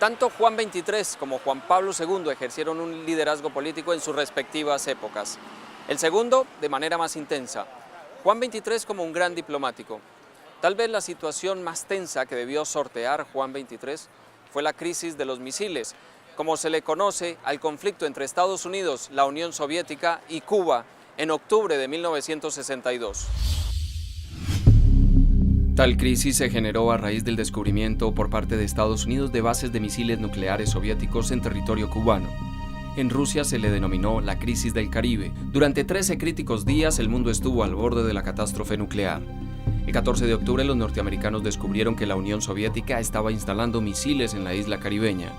Tanto Juan XXIII como Juan Pablo II ejercieron un liderazgo político en sus respectivas épocas. El segundo, de manera más intensa. Juan XXIII como un gran diplomático. Tal vez la situación más tensa que debió sortear Juan XXIII fue la crisis de los misiles, como se le conoce al conflicto entre Estados Unidos, la Unión Soviética y Cuba en octubre de 1962. Tal crisis se generó a raíz del descubrimiento por parte de Estados Unidos de bases de misiles nucleares soviéticos en territorio cubano. En Rusia se le denominó la crisis del Caribe. Durante 13 críticos días el mundo estuvo al borde de la catástrofe nuclear. El 14 de octubre los norteamericanos descubrieron que la Unión Soviética estaba instalando misiles en la isla caribeña.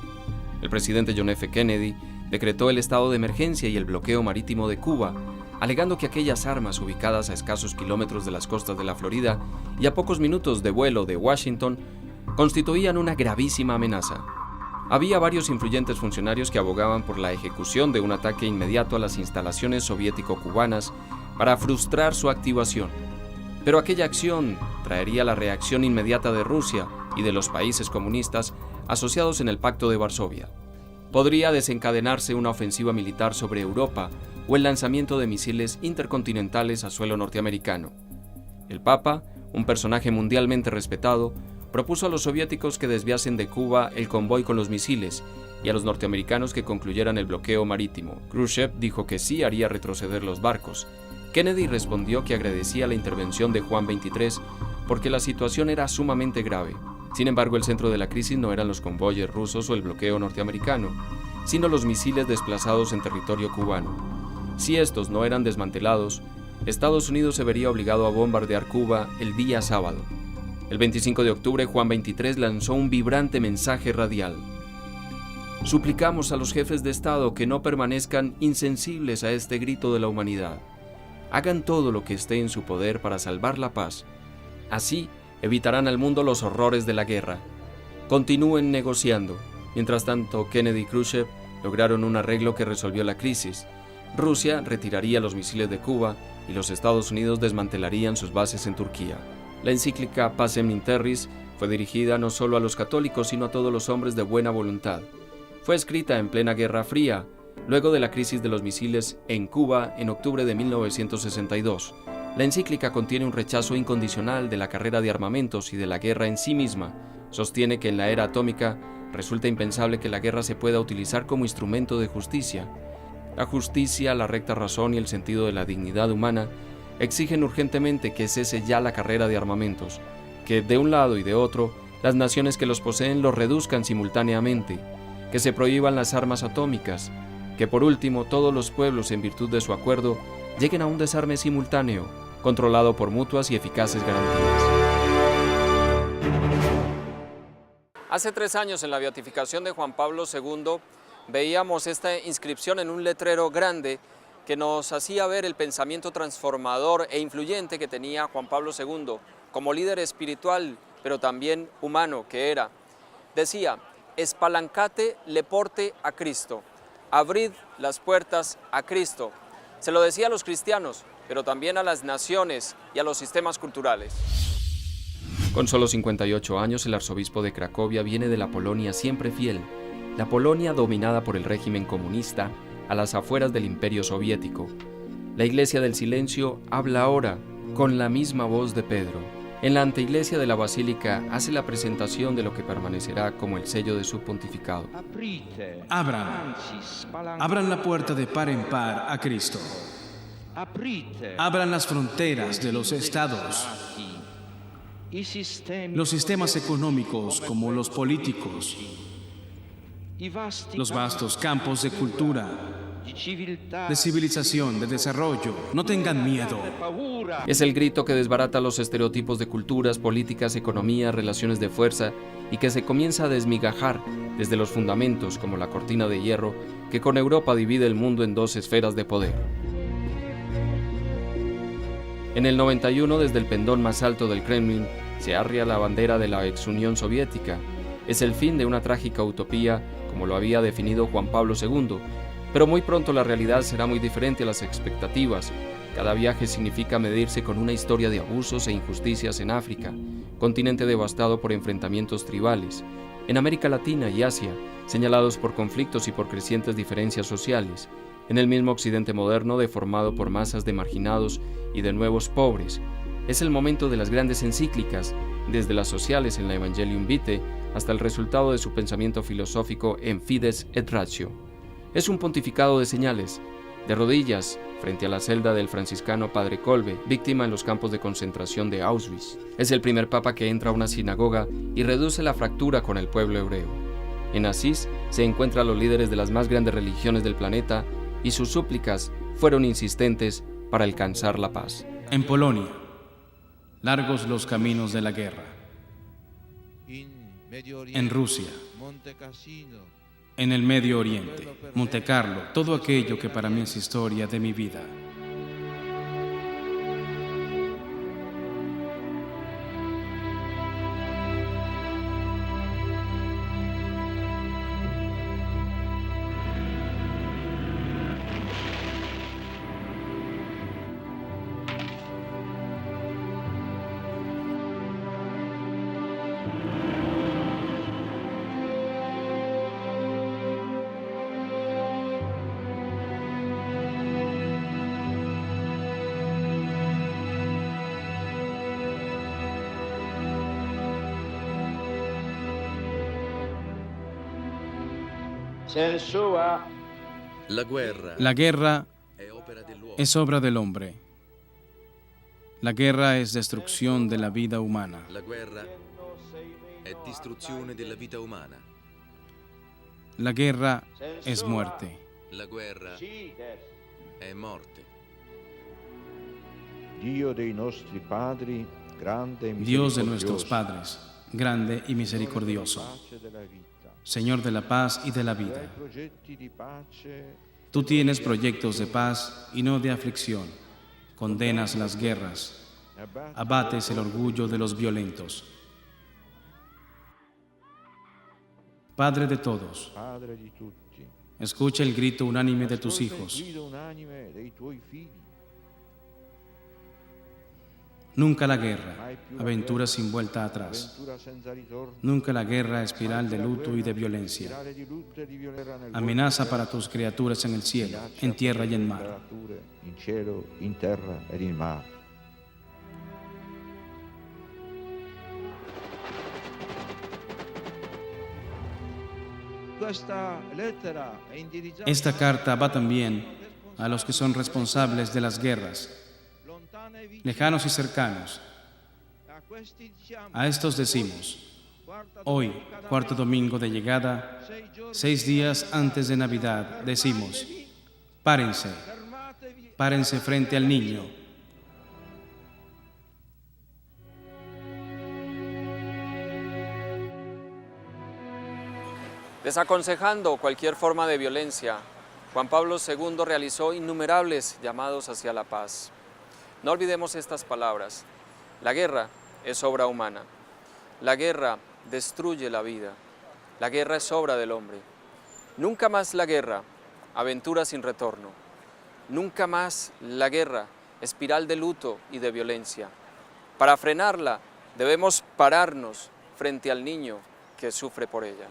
El presidente John F. Kennedy decretó el estado de emergencia y el bloqueo marítimo de Cuba, alegando que aquellas armas ubicadas a escasos kilómetros de las costas de la Florida y a pocos minutos de vuelo de Washington constituían una gravísima amenaza. Había varios influyentes funcionarios que abogaban por la ejecución de un ataque inmediato a las instalaciones soviético-cubanas para frustrar su activación. Pero aquella acción traería la reacción inmediata de Rusia y de los países comunistas asociados en el Pacto de Varsovia. Podría desencadenarse una ofensiva militar sobre Europa o el lanzamiento de misiles intercontinentales a suelo norteamericano. El Papa, un personaje mundialmente respetado, propuso a los soviéticos que desviasen de Cuba el convoy con los misiles y a los norteamericanos que concluyeran el bloqueo marítimo. Khrushchev dijo que sí haría retroceder los barcos. Kennedy respondió que agradecía la intervención de Juan XXIII porque la situación era sumamente grave. Sin embargo, el centro de la crisis no eran los convoyes rusos o el bloqueo norteamericano, sino los misiles desplazados en territorio cubano. Si estos no eran desmantelados, Estados Unidos se vería obligado a bombardear Cuba el día sábado. El 25 de octubre, Juan XXIII lanzó un vibrante mensaje radial. Suplicamos a los jefes de Estado que no permanezcan insensibles a este grito de la humanidad. Hagan todo lo que esté en su poder para salvar la paz. Así evitarán al mundo los horrores de la guerra. Continúen negociando. Mientras tanto, Kennedy y Khrushchev lograron un arreglo que resolvió la crisis. Rusia retiraría los misiles de Cuba y los Estados Unidos desmantelarían sus bases en Turquía. La encíclica Pacem in Terris fue dirigida no solo a los católicos, sino a todos los hombres de buena voluntad. Fue escrita en plena Guerra Fría, luego de la crisis de los misiles en Cuba en octubre de 1962. La encíclica contiene un rechazo incondicional de la carrera de armamentos y de la guerra en sí misma. Sostiene que en la era atómica resulta impensable que la guerra se pueda utilizar como instrumento de justicia. La justicia, la recta razón y el sentido de la dignidad humana exigen urgentemente que cese ya la carrera de armamentos, que de un lado y de otro, las naciones que los poseen los reduzcan simultáneamente, que se prohíban las armas atómicas, que por último todos los pueblos en virtud de su acuerdo lleguen a un desarme simultáneo, controlado por mutuas y eficaces garantías. Hace 3 años, en la beatificación de Juan Pablo II, veíamos esta inscripción en un letrero grande que nos hacía ver el pensamiento transformador e influyente que tenía Juan Pablo II como líder espiritual, pero también humano que era. Decía: espalancate le porte a Cristo, abrid las puertas a Cristo. Se lo decía a los cristianos, pero también a las naciones y a los sistemas culturales. Con solo 58 años, el arzobispo de Cracovia viene de la Polonia siempre fiel, la Polonia dominada por el régimen comunista a las afueras del Imperio Soviético. La Iglesia del Silencio habla ahora con la misma voz de Pedro. En la anteiglesia de la Basílica hace la presentación de lo que permanecerá como el sello de su pontificado. Abran la puerta de par en par a Cristo. Abran las fronteras de los estados, los sistemas económicos como los políticos, los vastos campos de cultura, de civilización, de desarrollo. No tengan miedo. Es el grito que desbarata los estereotipos de culturas, políticas, economía, relaciones de fuerza y que se comienza a desmigajar desde los fundamentos como la cortina de hierro que con Europa divide el mundo en 2 esferas de poder. En el 91, desde el pendón más alto del Kremlin, se arria la bandera de la ex Unión Soviética. Es el fin de una trágica utopía, como lo había definido Juan Pablo II, pero muy pronto la realidad será muy diferente a las expectativas. Cada viaje significa medirse con una historia de abusos e injusticias en África, continente devastado por enfrentamientos tribales, En América Latina y Asia, señalados por conflictos y por crecientes diferencias sociales, en el mismo Occidente moderno deformado por masas de marginados y de nuevos pobres, es el momento de las grandes encíclicas, desde las sociales en la Evangelium Vitae hasta el resultado de su pensamiento filosófico en Fides et Ratio. Es un pontificado de señales, de rodillas, frente a la celda del franciscano Padre Kolbe, víctima en los campos de concentración de Auschwitz. Es el primer papa que entra a una sinagoga y reduce la fractura con el pueblo hebreo. En Asís se encuentran los líderes de las más grandes religiones del planeta y sus súplicas fueron insistentes para alcanzar la paz. En Polonia, largos los caminos de la guerra. En Rusia, en el Medio Oriente, Monte Carlo, todo aquello que para mí es historia de mi vida. La guerra es obra del hombre. La guerra es destrucción de la vida humana. La guerra è distruzione della vita umana. La guerra es muerte. La guerra è morte. Dio de nuestros padres, grande y misericordioso, Señor de la paz y de la vida. Tú tienes proyectos de paz y no de aflicción. Condenas las guerras. Abates el orgullo de los violentos. Padre de todos, escucha el grito unánime de tus hijos. Nunca la guerra, aventura sin vuelta atrás. Nunca la guerra, espiral de luto y de violencia. Amenaza para tus criaturas en el cielo, en tierra y en mar. Esta carta va también a los que son responsables de las guerras, lejanos y cercanos. A estos decimos: hoy, cuarto domingo de llegada, 6 días antes de Navidad, decimos: párense, párense frente al niño. Desaconsejando cualquier forma de violencia, Juan Pablo II realizó innumerables llamados hacia la paz. No olvidemos estas palabras: la guerra es obra humana, la guerra destruye la vida, la guerra es obra del hombre. Nunca más la guerra, aventura sin retorno. Nunca más la guerra, espiral de luto y de violencia. Para frenarla debemos pararnos frente al niño que sufre por ella.